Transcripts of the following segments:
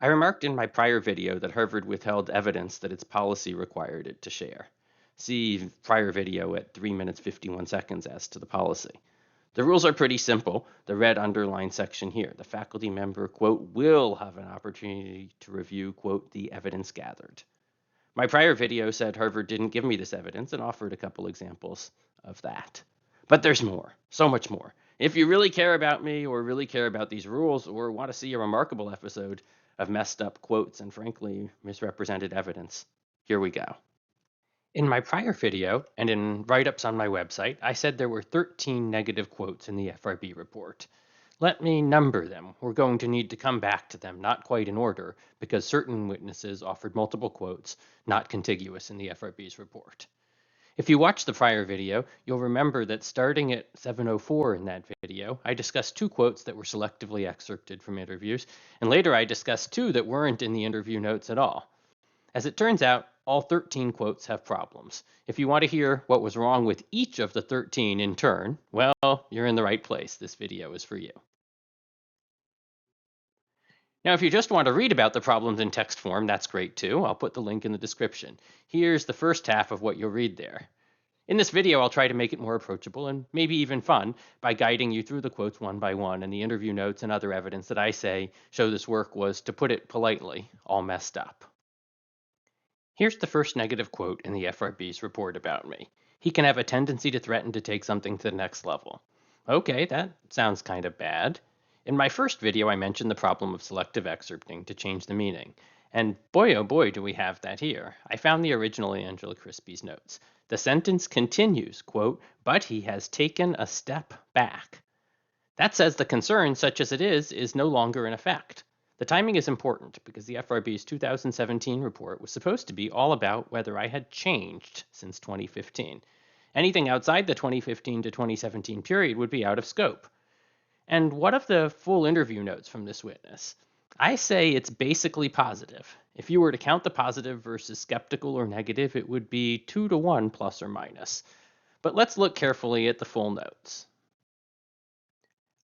I remarked in my prior video that Harvard withheld evidence that its policy required it to share. See prior video at 3 minutes 51 seconds as to the policy. The rules are pretty simple. The red underlined section here. The faculty member, quote, will have an opportunity to review, quote, the evidence gathered. My prior video said Harvard didn't give me this evidence and offered a couple examples of that. But there's more, so much more. If you really care about me or really care about these rules or want to see a remarkable episode of messed up quotes and frankly misrepresented evidence, here we go. In my prior video and in write-ups on my website, I said there were 13 negative quotes in the FRB report. Let me number them. We're going to need to come back to them, not quite in order, because certain witnesses offered multiple quotes, not contiguous in the FRB's report. If you watched the prior video, you'll remember that starting at 7:04 in that video, I discussed two quotes that were selectively excerpted from interviews, and later I discussed two that weren't in the interview notes at all. As it turns out, all 13 quotes have problems. If you want to hear what was wrong with each of the 13 in turn, well, you're in the right place. This video is for you. Now, if you just want to read about the problems in text form, that's great too. I'll put the link in the description. Here's the first half of what you'll read there. In this video, I'll try to make it more approachable and maybe even fun by guiding you through the quotes one by one and the interview notes and other evidence that I say show this work was, to put it politely, all messed up. Here's the first negative quote in the FRB's report about me. He can have a tendency to threaten to take something to the next level. Okay, that sounds kind of bad. In my first video, I mentioned the problem of selective excerpting to change the meaning. And boy, oh boy, do we have that here. I found the original in Angela Crispy's notes. The sentence continues, quote, but he has taken a step back. That says the concern, such as it is no longer in effect. The timing is important because the FRB's 2017 report was supposed to be all about whether I had changed since 2015. Anything outside the 2015 to 2017 period would be out of scope. And what of the full interview notes from this witness? I say it's basically positive. If you were to count the positive versus skeptical or negative, it would be 2-to-1 plus or minus. But let's look carefully at the full notes.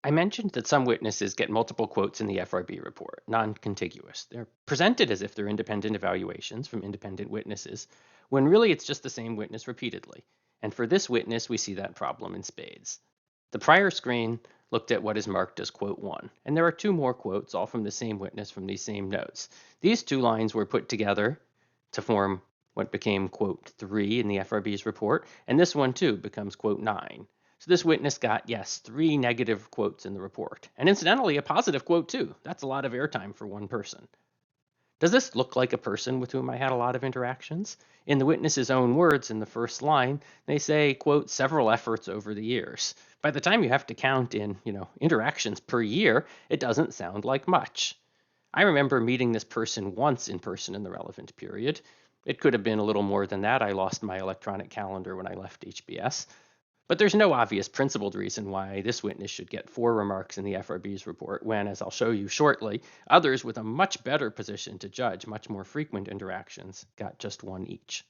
I mentioned that some witnesses get multiple quotes in the FRB report, non-contiguous. They're presented as if they're independent evaluations from independent witnesses, when really it's just the same witness repeatedly. And for this witness, we see that problem in spades. The prior screen looked at what is marked as quote 1, and there are two more quotes, all from the same witness from these same notes. These two lines were put together to form what became quote 3 in the FRB's report, and this one too becomes quote 9. So this witness got, yes, 3 negative quotes in the report, and incidentally, a positive quote too. That's a lot of airtime for one person. Does this look like a person with whom I had a lot of interactions? In the witness's own words in the first line, they say, quote, several efforts over the years. By the time you have to count in, interactions per year, it doesn't sound like much. I remember meeting this person once in person in the relevant period. It could have been a little more than that. I lost my electronic calendar when I left HBS. But there's no obvious principled reason why this witness should get 4 remarks in the FRB's report when, as I'll show you shortly, others with a much better position to judge much more frequent interactions got just 1 each.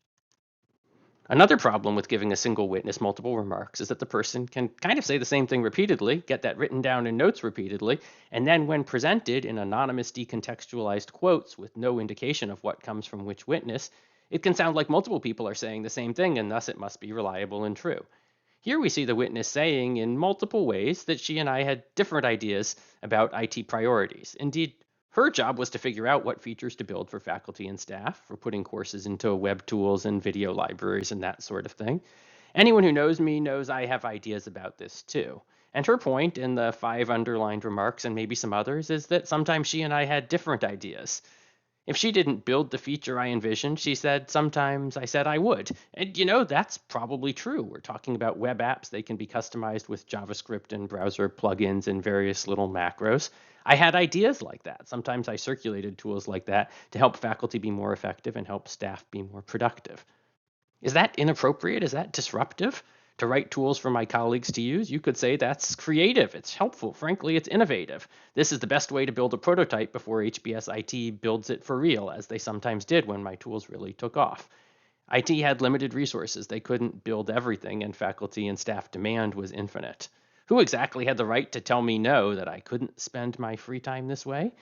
Another problem with giving a single witness multiple remarks is that the person can kind of say the same thing repeatedly, get that written down in notes repeatedly, and then when presented in anonymous decontextualized quotes with no indication of what comes from which witness, it can sound like multiple people are saying the same thing and thus it must be reliable and true. Here we see the witness saying in multiple ways that she and I had different ideas about IT priorities. Indeed, her job was to figure out what features to build for faculty and staff, for putting courses into web tools and video libraries and that sort of thing. Anyone who knows me knows I have ideas about this too. And her point in the 5 underlined remarks and maybe some others is that sometimes she and I had different ideas. If she didn't build the feature I envisioned, she said, sometimes I said I would. And that's probably true. We're talking about web apps. They can be customized with JavaScript and browser plugins and various little macros. I had ideas like that. Sometimes I circulated tools like that to help faculty be more effective and help staff be more productive. Is that inappropriate? Is that disruptive? To write tools for my colleagues to use, you could say that's creative, it's helpful, frankly, it's innovative. This is the best way to build a prototype before HBS IT builds it for real, as they sometimes did when my tools really took off. IT had limited resources, they couldn't build everything, and faculty and staff demand was infinite. Who exactly had the right to tell me no, that I couldn't spend my free time this way?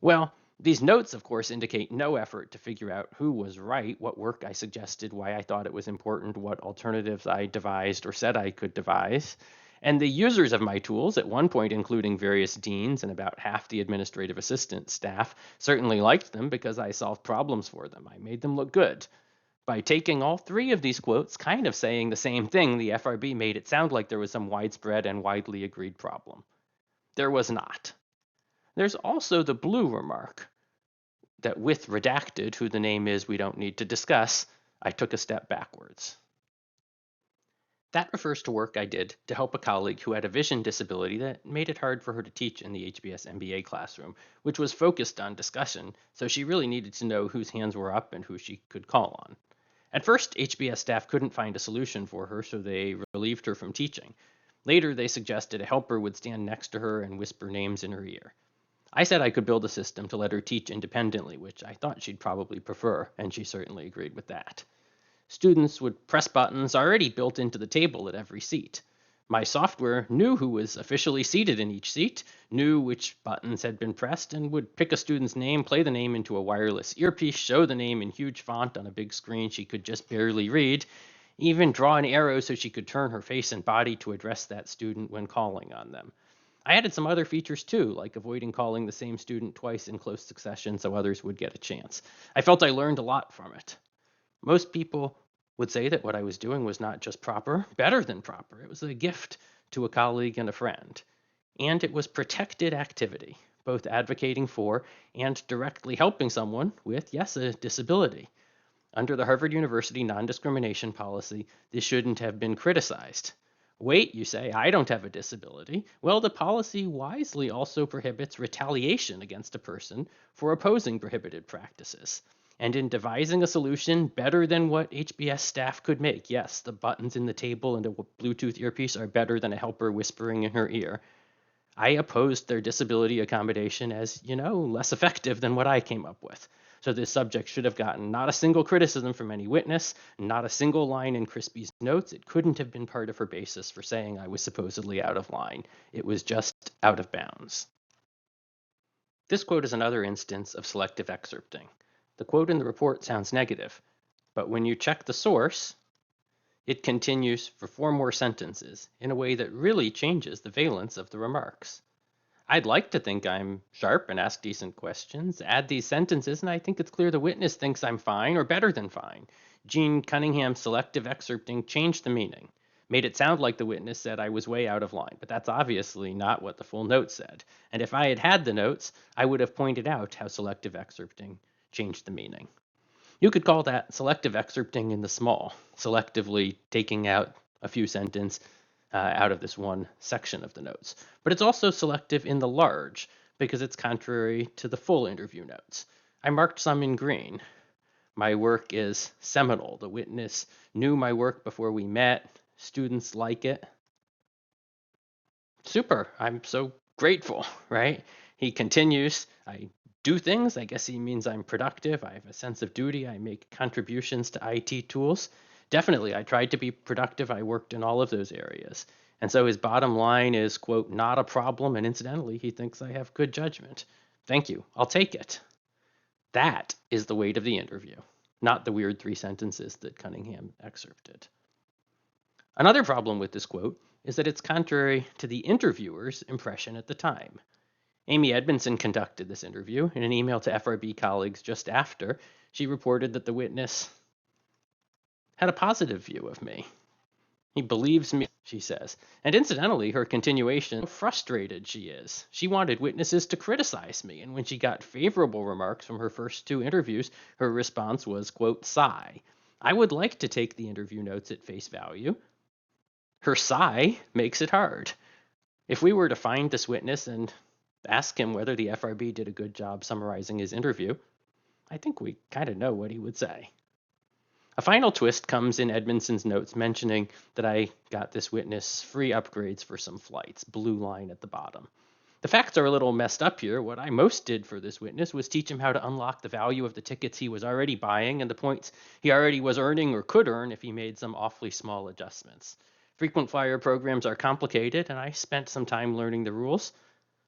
Well, These notes, of course, indicate no effort to figure out who was right, what work I suggested, why I thought it was important, what alternatives I devised or said I could devise. And the users of my tools, at one point including various deans and about half the administrative assistant staff, certainly liked them because I solved problems for them. I made them look good. By taking all three of these quotes, kind of saying the same thing, the FRB made it sound like there was some widespread and widely agreed problem. There was not. There's also the blue remark that with redacted, who the name is we don't need to discuss, I took a step backwards. That refers to work I did to help a colleague who had a vision disability that made it hard for her to teach in the HBS MBA classroom, which was focused on discussion, so she really needed to know whose hands were up and who she could call on. At first, HBS staff couldn't find a solution for her, so they relieved her from teaching. Later, they suggested a helper would stand next to her and whisper names in her ear. I said I could build a system to let her teach independently, which I thought she'd probably prefer, and she certainly agreed with that. Students would press buttons already built into the table at every seat. My software knew who was officially seated in each seat, knew which buttons had been pressed, and would pick a student's name, play the name into a wireless earpiece, show the name in huge font on a big screen she could just barely read, even draw an arrow so she could turn her face and body to address that student when calling on them. I added some other features too, like avoiding calling the same student twice in close succession so others would get a chance. I felt I learned a lot from it. Most people would say that what I was doing was not just proper, better than proper. It was a gift to a colleague and a friend. And it was protected activity, both advocating for and directly helping someone with, yes, a disability. Under the Harvard University non-discrimination policy, this shouldn't have been criticized. Wait, you say, I don't have a disability. Well, the policy wisely also prohibits retaliation against a person for opposing prohibited practices. And in devising a solution better than what HBS staff could make, yes, the buttons in the table and a Bluetooth earpiece are better than a helper whispering in her ear. I opposed their disability accommodation as, less effective than what I came up with. So this subject should have gotten not a single criticism from any witness, not a single line in Crispy's notes. It couldn't have been part of her basis for saying I was supposedly out of line. It was just out of bounds. This quote is another instance of selective excerpting. The quote in the report sounds negative, but when you check the source, it continues for 4 more sentences in a way that really changes the valence of the remarks. I'd like to think I'm sharp and ask decent questions, add these sentences, and I think it's clear the witness thinks I'm fine or better than fine. Gene Cunningham's selective excerpting changed the meaning, made it sound like the witness said I was way out of line, but that's obviously not what the full note said. And if I had had the notes, I would have pointed out how selective excerpting changed the meaning. You could call that selective excerpting in the small, selectively taking out a few sentences out of this one section of the notes. But it's also selective in the large because it's contrary to the full interview notes. I marked some in green. My work is seminal. The witness knew my work before we met. Students like it. Super. I'm so grateful, right? He continues, I do things. I guess he means I'm productive. I have a sense of duty. I make contributions to IT tools. Definitely, I tried to be productive. I worked in all of those areas. And so his bottom line is, quote, not a problem. And incidentally, he thinks I have good judgment. Thank you. I'll take it. That is the weight of the interview, not the weird 3 sentences that Cunningham excerpted. Another problem with this quote is that it's contrary to the interviewer's impression at the time. Amy Edmondson conducted this interview. In an email to FRB colleagues just after, she reported that the witness had a positive view of me. He believes me, she says. And incidentally, her continuation, how frustrated she is. She wanted witnesses to criticize me, and when she got favorable remarks from her first 2 interviews, her response was, quote, sigh. I would like to take the interview notes at face value. Her sigh makes it hard. If we were to find this witness and ask him whether the FRB did a good job summarizing his interview, I think we kind of know what he would say. A final twist comes in Edmondson's notes mentioning that I got this witness free upgrades for some flights, blue line at the bottom. The facts are a little messed up here. What I most did for this witness was teach him how to unlock the value of the tickets he was already buying and the points he already was earning or could earn if he made some awfully small adjustments. Frequent flyer programs are complicated, and I spent some time learning the rules.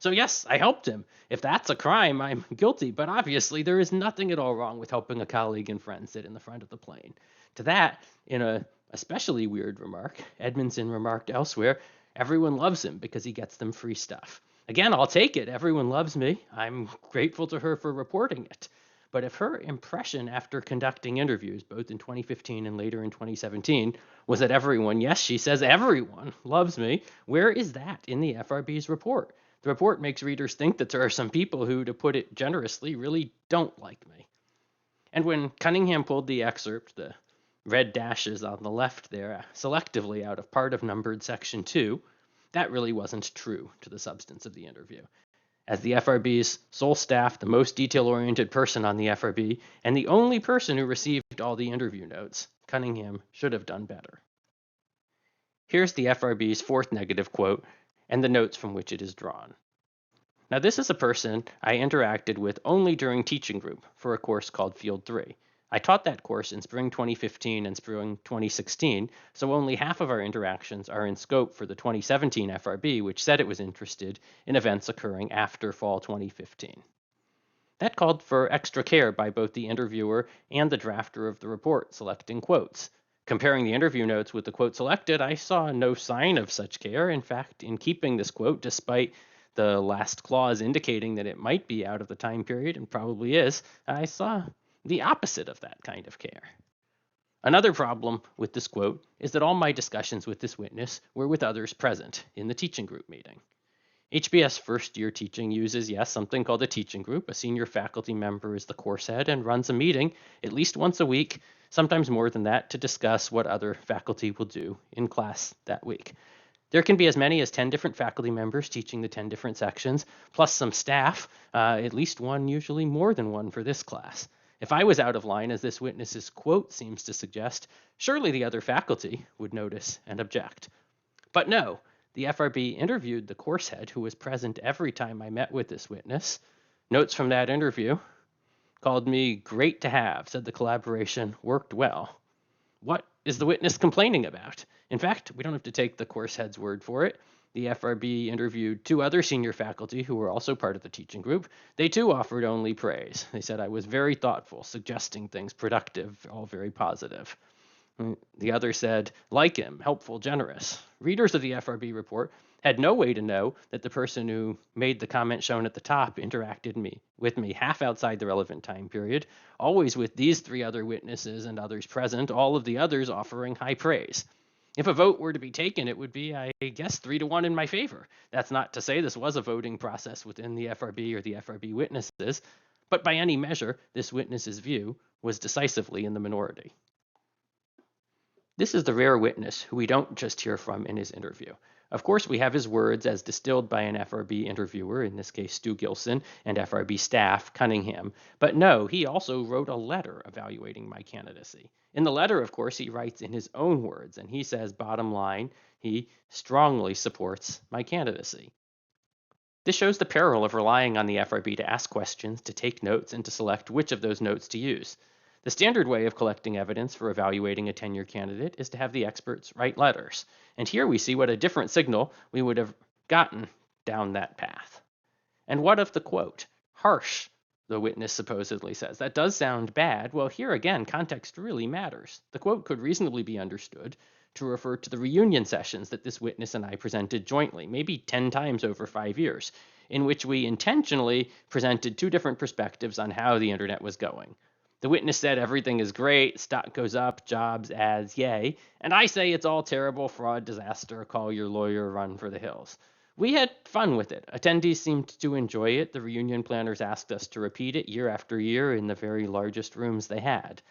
So yes, I helped him. If that's a crime, I'm guilty, but obviously there is nothing at all wrong with helping a colleague and friend sit in the front of the plane. To that, in a especially weird remark, Edmondson remarked elsewhere, everyone loves him because he gets them free stuff. Again, I'll take it. Everyone loves me. I'm grateful to her for reporting it. But if her impression after conducting interviews, both in 2015 and later in 2017, was that everyone, yes, she says everyone, loves me, where is that in the FRB's report? The report makes readers think that there are some people who, to put it generously, really don't like me. And when Cunningham pulled the excerpt, the red dashes on the left there, selectively out of part of numbered section 2, that really wasn't true to the substance of the interview. As the FRB's sole staff, the most detail-oriented person on the FRB, and the only person who received all the interview notes, Cunningham should have done better. Here's the FRB's fourth negative quote and the notes from which it is drawn. Now, this is a person I interacted with only during teaching group for a course called Field 3. I taught that course in spring 2015 and spring 2016, so only half of our interactions are in scope for the 2017 FRB, which said it was interested in events occurring after fall 2015. That called for extra care by both the interviewer and the drafter of the report, selecting quotes. Comparing the interview notes with the quote selected, I saw no sign of such care. In fact, in keeping this quote, despite the last clause indicating that it might be out of the time period, and probably is, I saw the opposite of that kind of care. Another problem with this quote is that all my discussions with this witness were with others present in the teaching group meeting. HBS first year teaching uses, yes, something called a teaching group. A senior faculty member is the course head and runs a meeting at least once a week, sometimes more than that, to discuss what other faculty will do in class that week. There can be as many as 10 different faculty members teaching the 10 different sections, plus some staff, at least one, usually more than one for this class. If I was out of line, as this witness's quote seems to suggest, surely the other faculty would notice and object. But no, the FRB interviewed the course head who was present every time I met with this witness. Notes from that interview called me great to have, said the collaboration worked well. What is the witness complaining about? In fact, we don't have to take the course head's word for it. The FRB interviewed 2 other senior faculty who were also part of the teaching group. They too offered only praise. They said I was very thoughtful, suggesting things productive, all very positive. The other said, like him, helpful, generous. Readers of the FRB report had no way to know that the person who made the comment shown at the top interacted with me half outside the relevant time period, always with these 3 other witnesses and others present, all of the others offering high praise. If a vote were to be taken, it would be, I guess, 3-1 in my favor. That's not to say this was a voting process within the FRB or the FRB witnesses, but by any measure, this witness's view was decisively in the minority. This is the rare witness who we don't just hear from in his interview. Of course, we have his words as distilled by an FRB interviewer, in this case Stu Gilson, and FRB staff, Cunningham. But no, he also wrote a letter evaluating my candidacy. In the letter, of course, he writes in his own words, and he says, bottom line, he strongly supports my candidacy. This shows the peril of relying on the FRB to ask questions, to take notes, and to select which of those notes to use. The standard way of collecting evidence for evaluating a tenure candidate is to have the experts write letters. And here we see what a different signal we would have gotten down that path. And what of the quote? Harsh, the witness supposedly says. That does sound bad. Well, here again, context really matters. The quote could reasonably be understood to refer to the reunion sessions that this witness and I presented jointly, maybe 10 times over 5 years, in which we intentionally presented 2 different perspectives on how the internet was going. The witness said everything is great, stock goes up, jobs, ads, yay. And I say it's all terrible, fraud, disaster, call your lawyer, run for the hills. We had fun with it. Attendees seemed to enjoy it. The reunion planners asked us to repeat it year after year in the very largest rooms they had.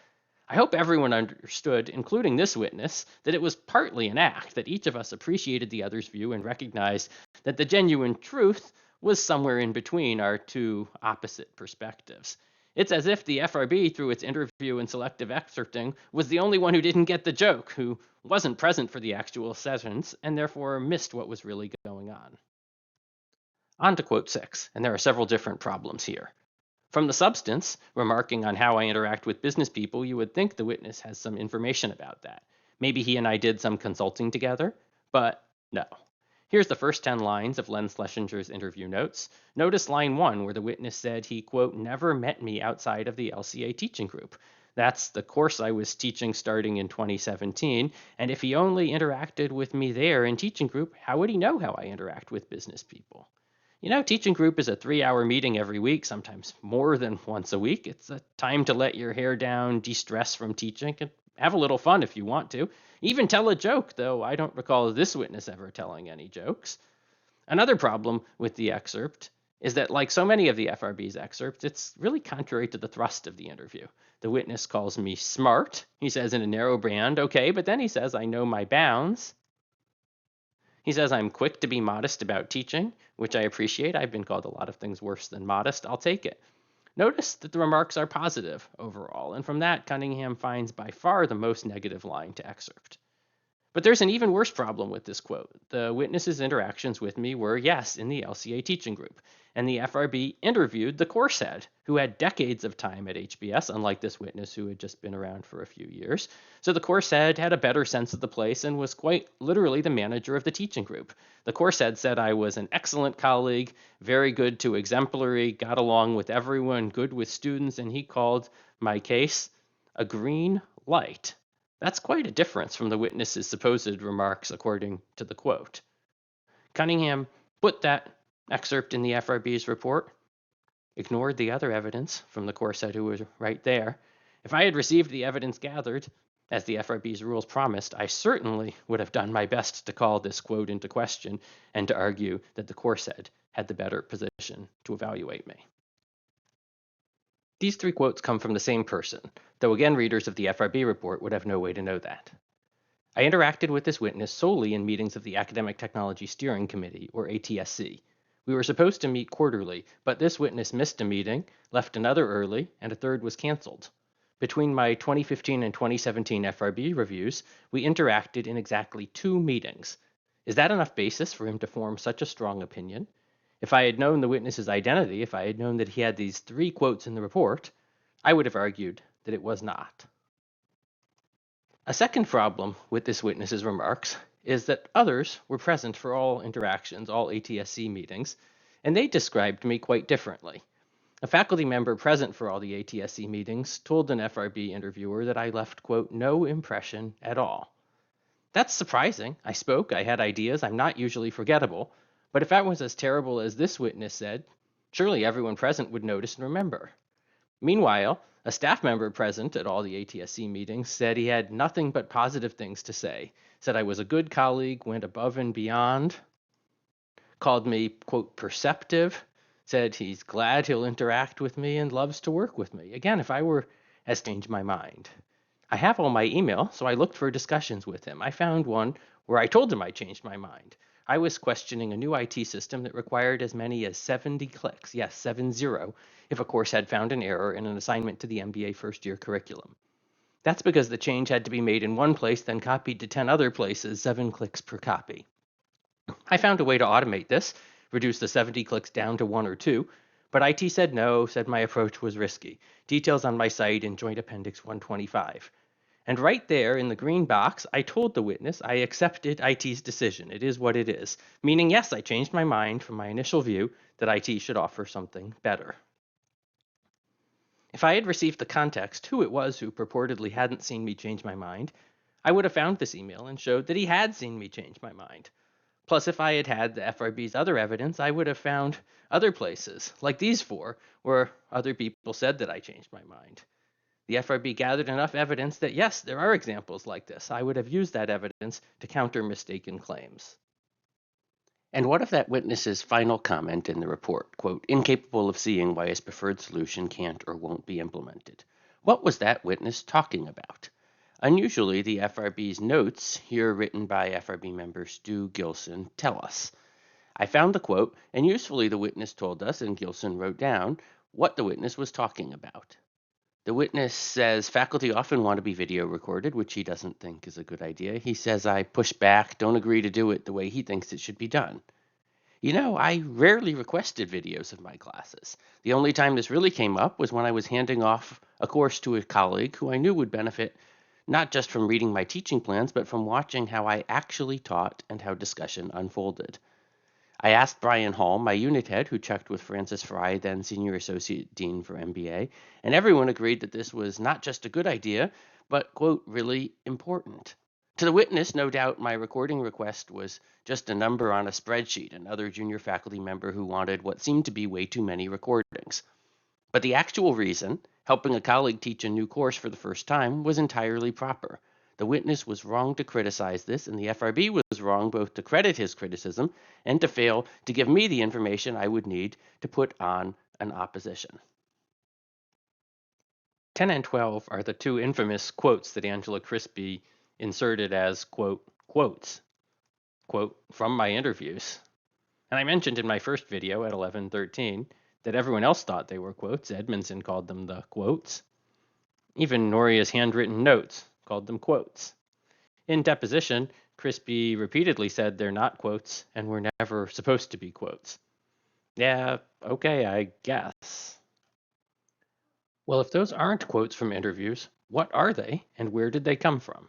I hope everyone understood, including this witness, that it was partly an act, that each of us appreciated the other's view and recognized that the genuine truth was somewhere in between our 2 opposite perspectives. It's as if the FRB, through its interview and selective excerpting, was the only one who didn't get the joke, who wasn't present for the actual sessions, and therefore missed what was really going on. On to quote 6, and there are several different problems here. From the substance, remarking on how I interact with business people, you would think the witness has some information about that. Maybe he and I did some consulting together, but no. Here's the first 10 lines of Len Schlesinger's interview notes. Notice line 1, where the witness said he, quote, never met me outside of the LCA teaching group. That's the course I was teaching starting in 2017, and if he only interacted with me there in teaching group, how would he know how I interact with business people? Teaching group is a 3-hour meeting every week, sometimes more than once a week. It's a time to let your hair down, de-stress from teaching, and have a little fun if you want to. Even tell a joke, though I don't recall this witness ever telling any jokes. Another problem with the excerpt is that, like so many of the FRB's excerpts, it's really contrary to the thrust of the interview. The witness calls me smart. He says in a narrow band, okay, but then he says I know my bounds. He says I'm quick to be modest about teaching, which I appreciate. I've been called a lot of things worse than modest. I'll take it. Notice that the remarks are positive overall, and from that, Cunningham finds by far the most negative line to excerpt. But there's an even worse problem with this quote. The witness's interactions with me were, yes, in the LCA teaching group, and the FRB interviewed the course head, who had decades of time at HBS, unlike this witness who had just been around for a few years. So the course head had a better sense of the place and was quite literally the manager of the teaching group. The course head said I was an excellent colleague, very good to exemplary, got along with everyone, good with students, and he called my case a green light. That's quite a difference from the witness's supposed remarks, according to the quote. Cunningham put that excerpt in the FRB's report, ignored the other evidence from the course head who was right there. If I had received the evidence gathered, as the FRB's rules promised, I certainly would have done my best to call this quote into question and to argue that the course head had the better position to evaluate me. These 3 quotes come from the same person, though again readers of the FRB report would have no way to know that. I interacted with this witness solely in meetings of the Academic Technology Steering Committee, or ATSC. We were supposed to meet quarterly, but this witness missed a meeting, left another early, and a third was canceled. Between my 2015 and 2017 FRB reviews, we interacted in exactly 2 meetings. Is that enough basis for him to form such a strong opinion? If I had known the witness's identity, if I had known that he had these 3 quotes in the report, I would have argued that it was not. A second problem with this witness's remarks is that others were present for all interactions, all ATSC meetings, and they described me quite differently. A faculty member present for all the ATSC meetings told an FRB interviewer that I left, quote, no impression at all. That's surprising. I spoke, I had ideas, I'm not usually forgettable, but if that was as terrible as this witness said, surely everyone present would notice and remember. Meanwhile, a staff member present at all the ATSC meetings said he had nothing but positive things to say, said I was a good colleague, went above and beyond, called me, quote, perceptive, said he's glad he'll interact with me and loves to work with me. Again, if I were has changed my mind. I have all my email, so I looked for discussions with him. I found one where I told him I changed my mind. I was questioning a new IT system that required as many as 70 clicks, yes, 70, if a course had found an error in an assignment to the MBA first-year curriculum. That's because the change had to be made in one place, then copied to 10 other places, 7 clicks per copy. I found a way to automate this, reduce the 70 clicks down to 1 or 2, but IT said no, said my approach was risky. Details on my site in Joint Appendix 125. And right there in the green box, I told the witness I accepted IT's decision. It is what it is. Meaning, yes, I changed my mind from my initial view that IT should offer something better. If I had received the context who it was who purportedly hadn't seen me change my mind, I would have found this email and showed that he had seen me change my mind. Plus, if I had had the FRB's other evidence, I would have found other places, like these 4, where other people said that I changed my mind. The FRB gathered enough evidence that, yes, there are examples like this. I would have used that evidence to counter mistaken claims. And what of that witness's final comment in the report, quote, incapable of seeing why his preferred solution can't or won't be implemented? What was that witness talking about? Unusually, the FRB's notes, here written by FRB member Stu Gilson, tell us. I found the quote, and usefully the witness told us, and Gilson wrote down, what the witness was talking about. The witness says faculty often want to be video recorded, which he doesn't think is a good idea. He says I push back, don't agree to do it the way he thinks it should be done. I rarely requested videos of my classes. The only time this really came up was when I was handing off a course to a colleague who I knew would benefit not just from reading my teaching plans, but from watching how I actually taught and how discussion unfolded. I asked Brian Hall, my unit head, who checked with Francis Fry, then Senior Associate Dean for MBA, and everyone agreed that this was not just a good idea, but, quote, really important. To the witness, no doubt my recording request was just a number on a spreadsheet, another junior faculty member who wanted what seemed to be way too many recordings. But the actual reason, helping a colleague teach a new course for the first time, was entirely proper. The witness was wrong to criticize this, and the FRB was wrong both to credit his criticism and to fail to give me the information I would need to put on an opposition. 10 and 12 are the two infamous quotes that Angela Crispy inserted as, quote, quotes, quote, from my interviews. And I mentioned in my first video at 11:13 that everyone else thought they were quotes. Edmondson called them the quotes. Even Noria's handwritten notes called them quotes. In deposition, Crispy repeatedly said they're not quotes and were never supposed to be quotes. Yeah, okay, I guess. Well, if those aren't quotes from interviews, what are they and where did they come from?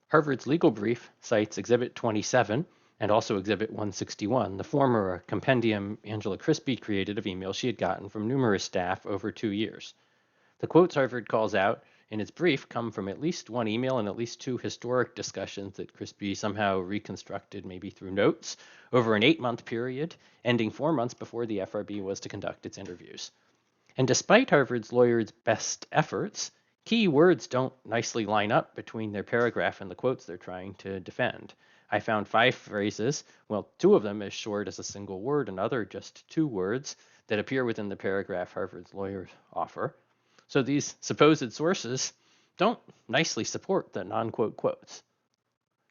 Harvard's legal brief cites Exhibit 27 and also Exhibit 161, the former a compendium Angela Crispy created of emails she had gotten from numerous staff over 2 years. The quotes Harvard calls out in its brief come from at least one email and at least two historic discussions that Crispy somehow reconstructed, maybe through notes, over an 8-month period, ending 4 months before the FRB was to conduct its interviews. And despite Harvard's lawyers' best efforts, key words don't nicely line up between their paragraph and the quotes they're trying to defend. I found 5 phrases, well, 2 of them as short as a single word, another just 2 words, that appear within the paragraph Harvard's lawyers offer. So these supposed sources don't nicely support the non-quote quotes.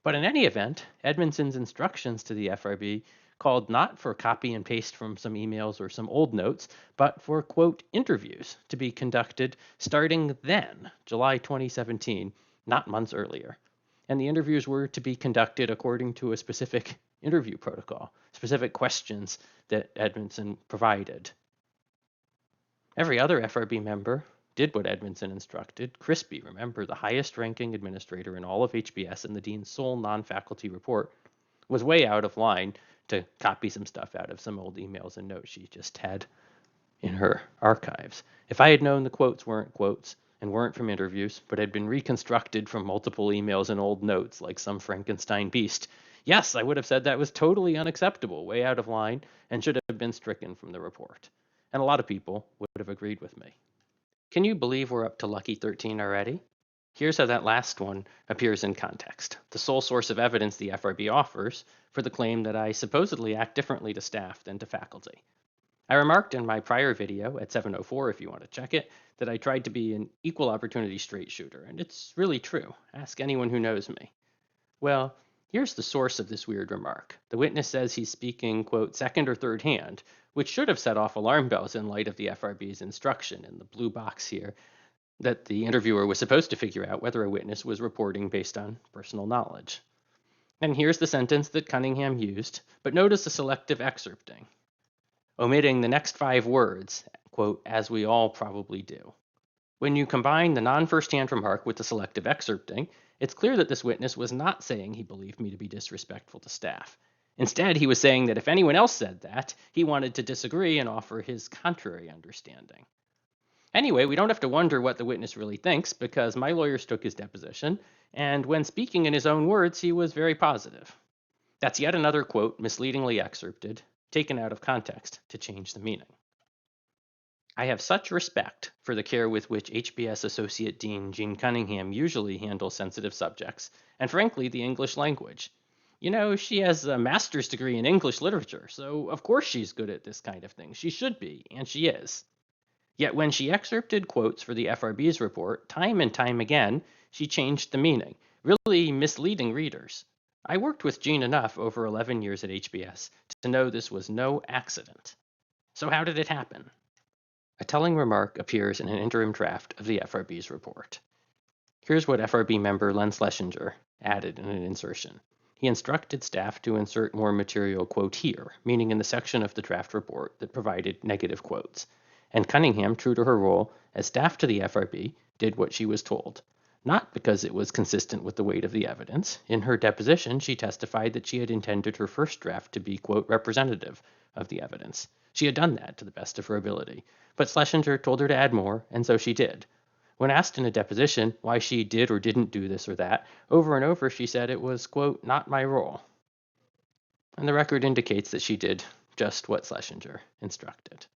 But in any event, Edmondson's instructions to the FRB called not for copy and paste from some emails or some old notes, but for, quote, interviews to be conducted starting then, July 2017, not months earlier. And the interviews were to be conducted according to a specific interview protocol, specific questions that Edmondson provided. Every other FRB member did what Edmondson instructed. Crispy, remember, the highest ranking administrator in all of HBS and the dean's sole non-faculty report, was way out of line to copy some stuff out of some old emails and notes she just had in her archives. If I had known the quotes weren't quotes and weren't from interviews, but had been reconstructed from multiple emails and old notes like some Frankenstein beast, yes, I would have said that was totally unacceptable, way out of line, and should have been stricken from the report. And a lot of people would have agreed with me. Can you believe we're up to Lucky 13 already? Here's how that last one appears in context. The sole source of evidence the FRB offers for the claim that I supposedly act differently to staff than to faculty. I remarked in my prior video at 7:04, if you want to check it, that I tried to be an equal opportunity straight shooter, and it's really true. Ask anyone who knows me. Well, here's the source of this weird remark. The witness says he's speaking, quote, second or third hand, which should have set off alarm bells in light of the FRB's instruction in the blue box here that the interviewer was supposed to figure out whether a witness was reporting based on personal knowledge. And here's the sentence that Cunningham used, but notice the selective excerpting, omitting the next 5 words, quote, as we all probably do. When you combine the non-first-hand remark with the selective excerpting, it's clear that this witness was not saying he believed me to be disrespectful to staff. Instead, he was saying that if anyone else said that, he wanted to disagree and offer his contrary understanding. Anyway, we don't have to wonder what the witness really thinks because my lawyers took his deposition, and when speaking in his own words, he was very positive. That's yet another quote misleadingly excerpted, taken out of context to change the meaning. I have such respect for the care with which HBS Associate Dean Jean Cunningham usually handles sensitive subjects, and frankly, the English language. You know, she has a master's degree in English literature, so of course she's good at this kind of thing. She should be, and she is. Yet when she excerpted quotes for the FRB's report, time and time again, she changed the meaning, really misleading readers. I worked with Jean enough over 11 years at HBS to know this was no accident. So how did it happen? A telling remark appears in an interim draft of the FRB's report. Here's what FRB member Len Schlesinger added in an insertion. He instructed staff to insert more material, quote, here, meaning in the section of the draft report that provided negative quotes. And Cunningham, true to her role as staff to the FRB, did what she was told. not because it was consistent with the weight of the evidence. In her deposition, she testified that she had intended her first draft to be, quote, representative of the evidence. She had done that to the best of her ability, but Schlesinger told her to add more, and so she did. When asked in a deposition why she did or didn't do this or that, over and over she said it was, quote, not my role. And the record indicates that she did just what Schlesinger instructed.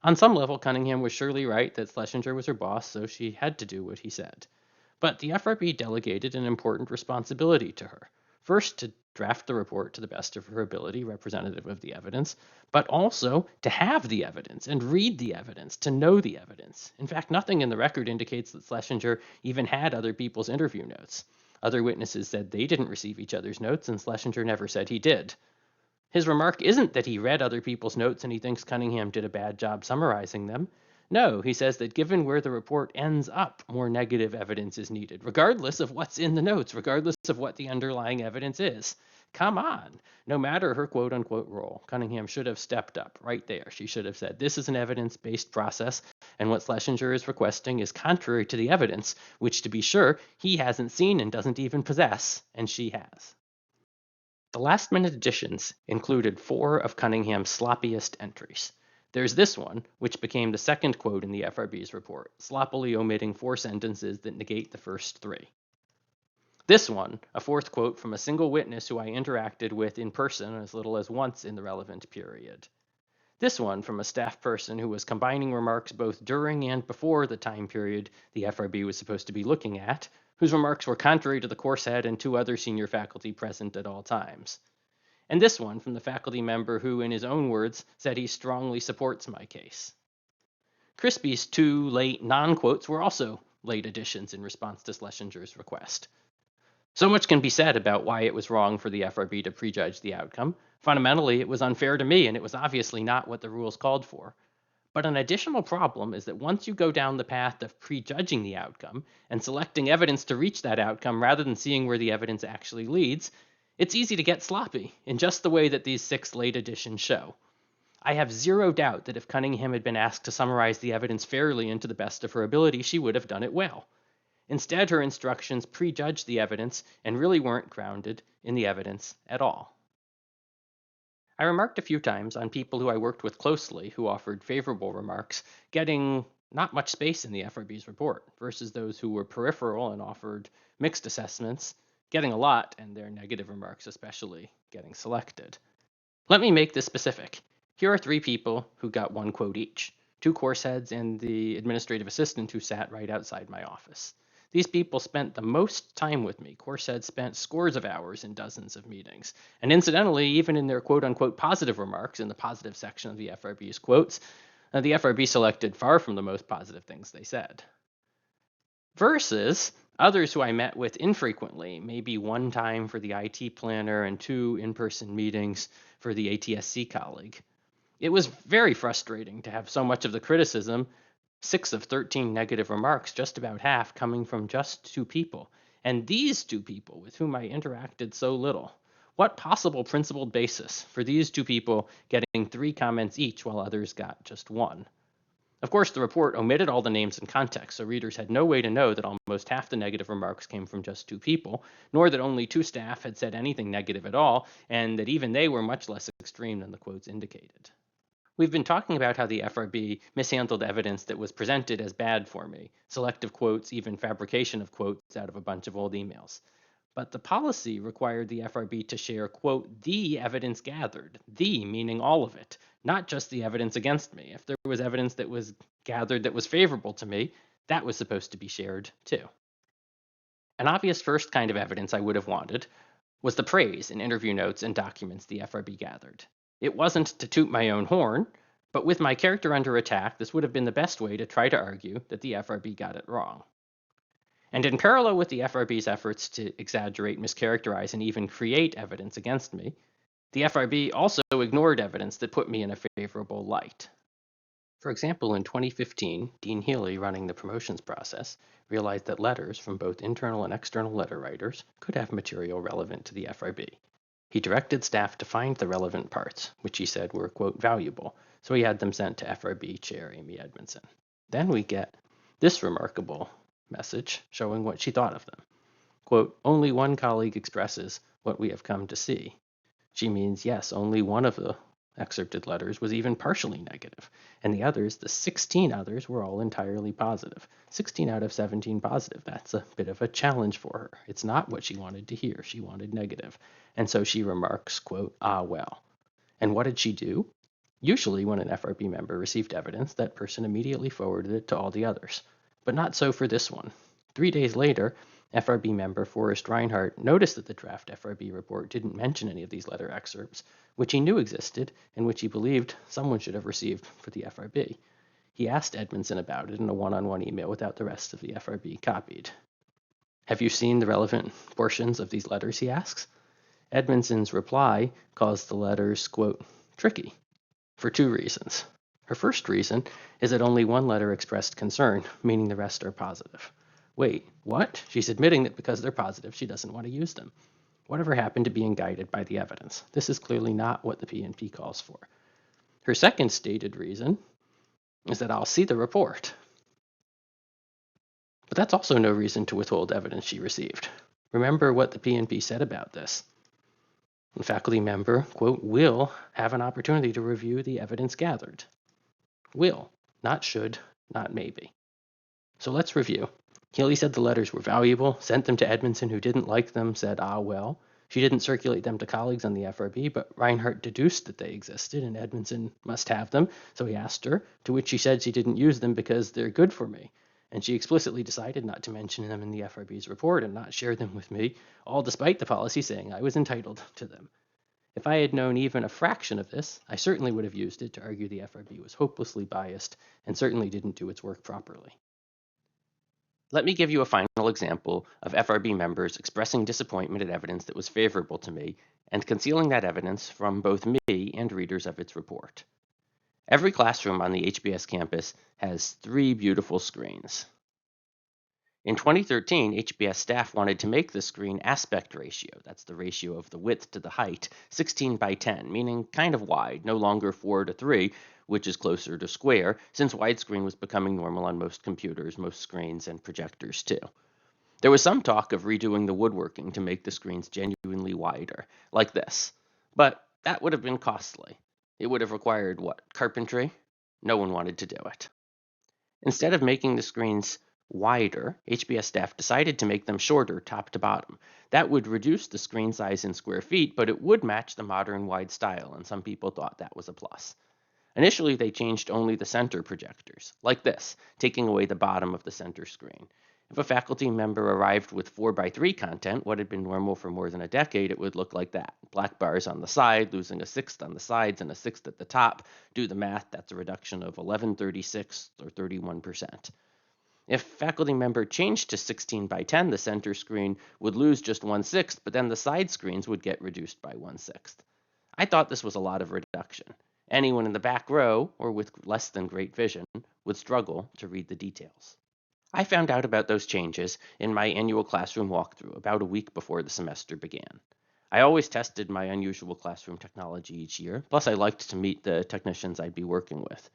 On some level, Cunningham was surely right that Schlesinger was her boss, so she had to do what he said. But the FRB delegated an important responsibility to her. First, to draft the report to the best of her ability, representative of the evidence, but also to have the evidence and read the evidence, to know the evidence. In fact, nothing in the record indicates that Schlesinger even had other people's interview notes. Other witnesses said they didn't receive each other's notes, and Schlesinger never said he did. His remark isn't that he read other people's notes and he thinks Cunningham did a bad job summarizing them. No, he says that given where the report ends up, more negative evidence is needed, regardless of what's in the notes, regardless of what the underlying evidence is. Come on. No matter her quote unquote role, Cunningham should have stepped up right there. She should have said, this is an evidence based process, and what Schlesinger is requesting is contrary to the evidence, which, to be sure, he hasn't seen and doesn't even possess, and she has. The last-minute additions included 4 of Cunningham's sloppiest entries. There's this one, which became the second quote in the FRB's report, sloppily omitting 4 sentences that negate the first 3. This one, a 4th quote from a single witness who I interacted with in person as little as once in the relevant period. This one from a staff person who was combining remarks both during and before the time period the FRB was supposed to be looking at, whose remarks were contrary to the course head and 2 other senior faculty present at all times. And this one from the faculty member who, in his own words, said he strongly supports my case. Crispy's 2 late non-quotes were also late additions in response to Schlesinger's request. So much can be said about why it was wrong for the FRB to prejudge the outcome. Fundamentally, it was unfair to me, and it was obviously not what the rules called for. But an additional problem is that once you go down the path of prejudging the outcome and selecting evidence to reach that outcome rather than seeing where the evidence actually leads, it's easy to get sloppy in just the way that these 6 late additions show. I have zero doubt that if Cunningham had been asked to summarize the evidence fairly and to the best of her ability, she would have done it well. Instead, her instructions prejudged the evidence and really weren't grounded in the evidence at all. I remarked a few times on people who I worked with closely who offered favorable remarks, getting not much space in the FRB's report, versus those who were peripheral and offered mixed assessments, getting a lot, and their negative remarks especially getting selected. Let me make this specific. Here are 3 people who got 1 quote each, 2 course heads and the administrative assistant who sat right outside my office. These people spent the most time with me. Course heads spent scores of hours in dozens of meetings. And incidentally, even in their quote-unquote positive remarks in the positive section of the FRB's quotes, the FRB selected far from the most positive things they said. Versus others who I met with infrequently, maybe 1 time for the IT planner and 2 in-person meetings for the ATSC colleague. It was very frustrating to have so much of the criticism, 6 of 13 negative remarks, just about half, coming from just 2 people. And these 2 people with whom I interacted so little. What possible principled basis for these 2 people getting 3 comments each while others got just 1? Of course, the report omitted all the names and context, so readers had no way to know that almost half the negative remarks came from just 2 people, nor that only 2 staff had said anything negative at all, and that even they were much less extreme than the quotes indicated. We've been talking about how the FRB mishandled evidence that was presented as bad for me, selective quotes, even fabrication of quotes out of a bunch of old emails. But the policy required the FRB to share, quote, the evidence gathered, the meaning all of it, not just the evidence against me. If there was evidence that was gathered that was favorable to me, that was supposed to be shared too. An obvious first kind of evidence I would have wanted was the praise in interview notes and documents the FRB gathered. It wasn't to toot my own horn, but with my character under attack, this would have been the best way to try to argue that the FRB got it wrong. And in parallel with the FRB's efforts to exaggerate, mischaracterize, and even create evidence against me, the FRB also ignored evidence that put me in a favorable light. For example, in 2015, Dean Healy, running the promotions process, realized that letters from both internal and external letter writers could have material relevant to the FRB. He directed staff to find the relevant parts, which he said were, quote, valuable, so he had them sent to FRB Chair Amy Edmondson. Then we get this remarkable message showing what she thought of them. Quote, only one colleague expresses what we have come to see. She means, yes, only one of the excerpted letters was even partially negative, and the others, the 16 others, were all entirely positive. 16 out of 17 positive. That's a bit of a challenge for her. It's not what she wanted to hear. She wanted negative. And so she remarks, quote, ah, well. And what did she do? Usually, when an FRB member received evidence, that person immediately forwarded it to all the others. But not so for this one. 3 days later, FRB member Forrest Reinhardt noticed that the draft FRB report didn't mention any of these letter excerpts, which he knew existed and which he believed someone should have received for the FRB. He asked Edmondson about it in a one-on-one email without the rest of the FRB copied. Have you seen the relevant portions of these letters, he asks. Edmondson's reply calls the letters, quote, tricky, for 2 reasons. Her first reason is that only one letter expressed concern, meaning the rest are positive. Wait, what? She's admitting that because they're positive, she doesn't want to use them. Whatever happened to being guided by the evidence? This is clearly not what the PNP calls for. Her second stated reason is that I'll see the report. But that's also no reason to withhold evidence she received. Remember what the PNP said about this. The faculty member, quote, will have an opportunity to review the evidence gathered. Will, not should, not maybe. So let's review. Healy said the letters were valuable, sent them to Edmondson, who didn't like them, said, ah, well. She didn't circulate them to colleagues on the FRB, but Reinhardt deduced that they existed, and Edmondson must have them, so he asked her, to which she said she didn't use them because they're good for me. And she explicitly decided not to mention them in the FRB's report and not share them with me, all despite the policy saying I was entitled to them. If I had known even a fraction of this, I certainly would have used it to argue the FRB was hopelessly biased and certainly didn't do its work properly. Let me give you a final example of FRB members expressing disappointment at evidence that was favorable to me and concealing that evidence from both me and readers of its report. Every classroom on the HBS campus has 3 beautiful screens. In 2013, HBS staff wanted to make the screen aspect ratio, that's the ratio of the width to the height, 16 by 10, meaning kind of wide, no longer 4:3, which is closer to square, since widescreen was becoming normal on most computers, most screens, and projectors too. There was some talk of redoing the woodworking to make the screens genuinely wider, like this, but that would have been costly. It would have required what, carpentry? No one wanted to do it. Instead of making the screens wider, HBS staff decided to make them shorter top to bottom. That would reduce the screen size in square feet, but it would match the modern wide style, and some people thought that was a plus. Initially, they changed only the center projectors, like this, taking away the bottom of the center screen. If a faculty member arrived with 4:3 content, what had been normal for more than a decade, it would look like that. Black bars on the side, losing a 1/6 on the sides and a 1/6 at the top. Do the math, that's a reduction of 11/36 or 31%. If faculty member changed to 16 by 10, the center screen would lose just 1/6, but then the side screens would get reduced by 1/6. I thought this was a lot of reduction. Anyone in the back row, or with less than great vision, would struggle to read the details. I found out about those changes in my annual classroom walkthrough about a week before the semester began. I always tested my unusual classroom technology each year, plus I liked to meet the technicians I'd be working with.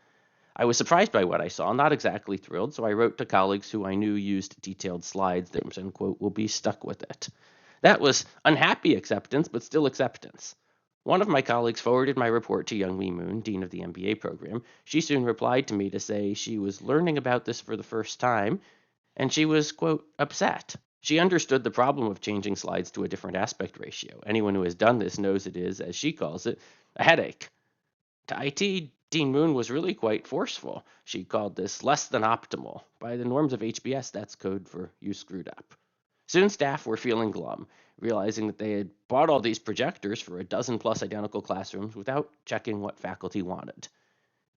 I was surprised by what I saw, not exactly thrilled, so I wrote to colleagues who I knew used detailed slides that, quote, will be stuck with it. That was unhappy acceptance, but still acceptance. One of my colleagues forwarded my report to Youngmi Moon, dean of the MBA program. She soon replied to me to say she was learning about this for the first time, and she was, quote, upset. She understood the problem of changing slides to a different aspect ratio. Anyone who has done this knows it is, as she calls it, a headache. To IT, Dean Moon was really quite forceful. She called this less than optimal. By the norms of HBS, that's code for you screwed up. Soon staff were feeling glum, realizing that they had bought all these projectors for a dozen plus identical classrooms without checking what faculty wanted.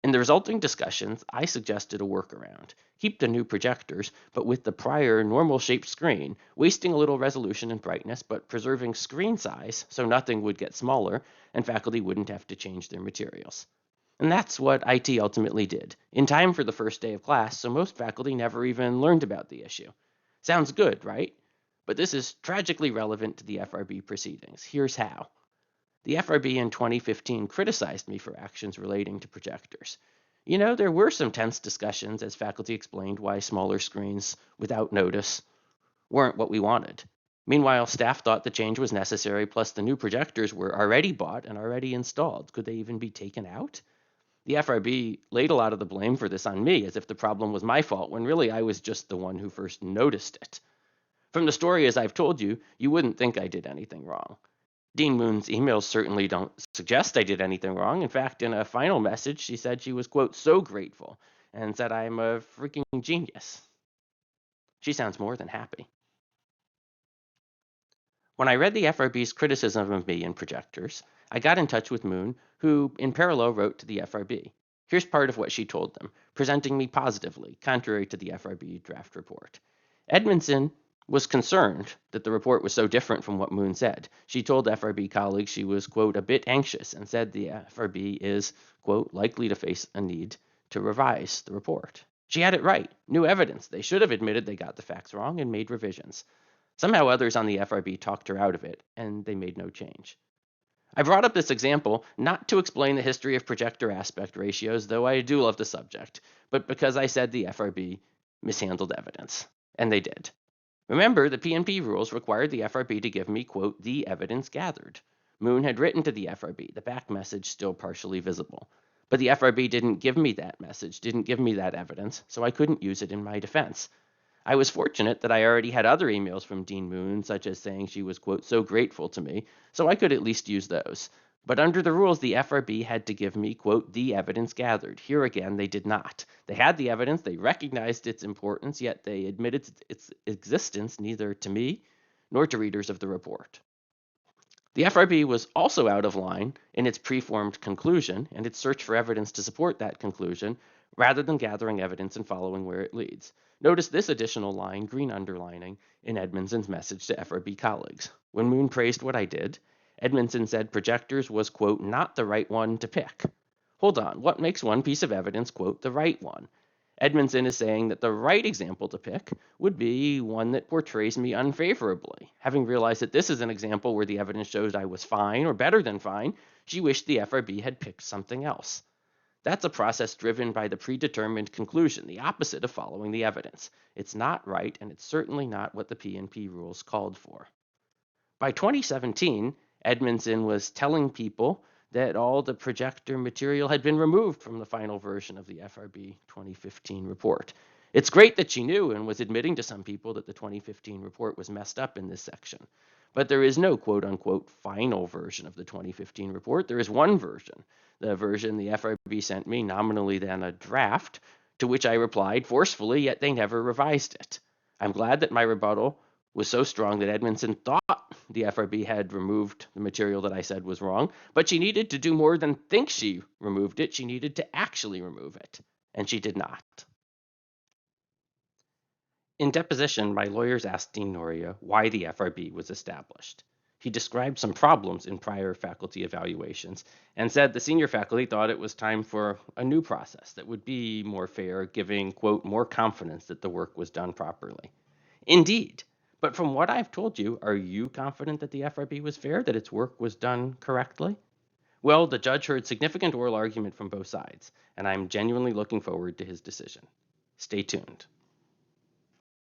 In the resulting discussions, I suggested a workaround. Keep the new projectors, but with the prior normal-shaped screen, wasting a little resolution and brightness, but preserving screen size so nothing would get smaller and faculty wouldn't have to change their materials. And that's what IT ultimately did, in time for the first day of class, so most faculty never even learned about the issue. Sounds good, right? But this is tragically relevant to the FRB proceedings. Here's how. The FRB in 2015 criticized me for actions relating to projectors. You know, there were some tense discussions as faculty explained why smaller screens without notice weren't what we wanted. Meanwhile, staff thought the change was necessary, plus the new projectors were already bought and already installed. Could they even be taken out? The FRB laid a lot of the blame for this on me, as if the problem was my fault, when really I was just the one who first noticed it. From the story as I've told you, you wouldn't think I did anything wrong. Dean Moon's emails certainly don't suggest I did anything wrong. In fact, in a final message, she said she was, quote, so grateful and said I'm a freaking genius. She sounds more than happy. When I read the FRB's criticism of me in projectors, I got in touch with Moon, who in parallel wrote to the FRB. Here's part of what she told them, presenting me positively, contrary to the FRB draft report. Edmondson was concerned that the report was so different from what Moon said. She told FRB colleagues she was, quote, a bit anxious and said the FRB is, quote, likely to face a need to revise the report. She had it right. New evidence. They should have admitted they got the facts wrong and made revisions. Somehow others on the FRB talked her out of it, and they made no change. I brought up this example not to explain the history of projector aspect ratios, though I do love the subject, but because I said the FRB mishandled evidence. And they did. Remember, the PNP rules required the FRB to give me, quote, the evidence gathered. Moon had written to the FRB, the back message still partially visible. But the FRB didn't give me that message, didn't give me that evidence, so I couldn't use it in my defense. I was fortunate that I already had other emails from Dean Moon, such as saying she was, quote, so grateful to me, so I could at least use those. But under the rules, the FRB had to give me, quote, the evidence gathered. Here again, they did not. They had the evidence, they recognized its importance, yet they admitted its existence neither to me nor to readers of the report. The FRB was also out of line in its preformed conclusion and its search for evidence to support that conclusion, rather than gathering evidence and following where it leads. Notice this additional line, green underlining, in Edmondson's message to FRB colleagues. When Moon praised what I did, Edmondson said projectors was, quote, not the right one to pick. Hold on, what makes one piece of evidence, quote, the right one? Edmondson is saying that the right example to pick would be one that portrays me unfavorably. Having realized that this is an example where the evidence shows I was fine or better than fine, she wished the FRB had picked something else. That's a process driven by the predetermined conclusion, the opposite of following the evidence. It's not right, and it's certainly not what the PNP rules called for. By 2017, Edmondson was telling people that all the projector material had been removed from the final version of the FRB 2015 report. It's great that she knew and was admitting to some people that the 2015 report was messed up in this section. But there is no quote unquote final version of the 2015 report. There is one version, the version the FRB sent me, nominally then a draft, to which I replied forcefully, yet they never revised it. I'm glad that my rebuttal was so strong that Edmondson thought the FRB had removed the material that I said was wrong, but she needed to do more than think she removed it. She needed to actually remove it, and she did not. In deposition, my lawyers asked Dean Noria why the FRB was established. He described some problems in prior faculty evaluations and said the senior faculty thought it was time for a new process that would be more fair, giving, quote, more confidence that the work was done properly. Indeed, but from what I've told you, are you confident that the FRB was fair, that its work was done correctly? Well, the judge heard significant oral argument from both sides, and I'm genuinely looking forward to his decision. Stay tuned.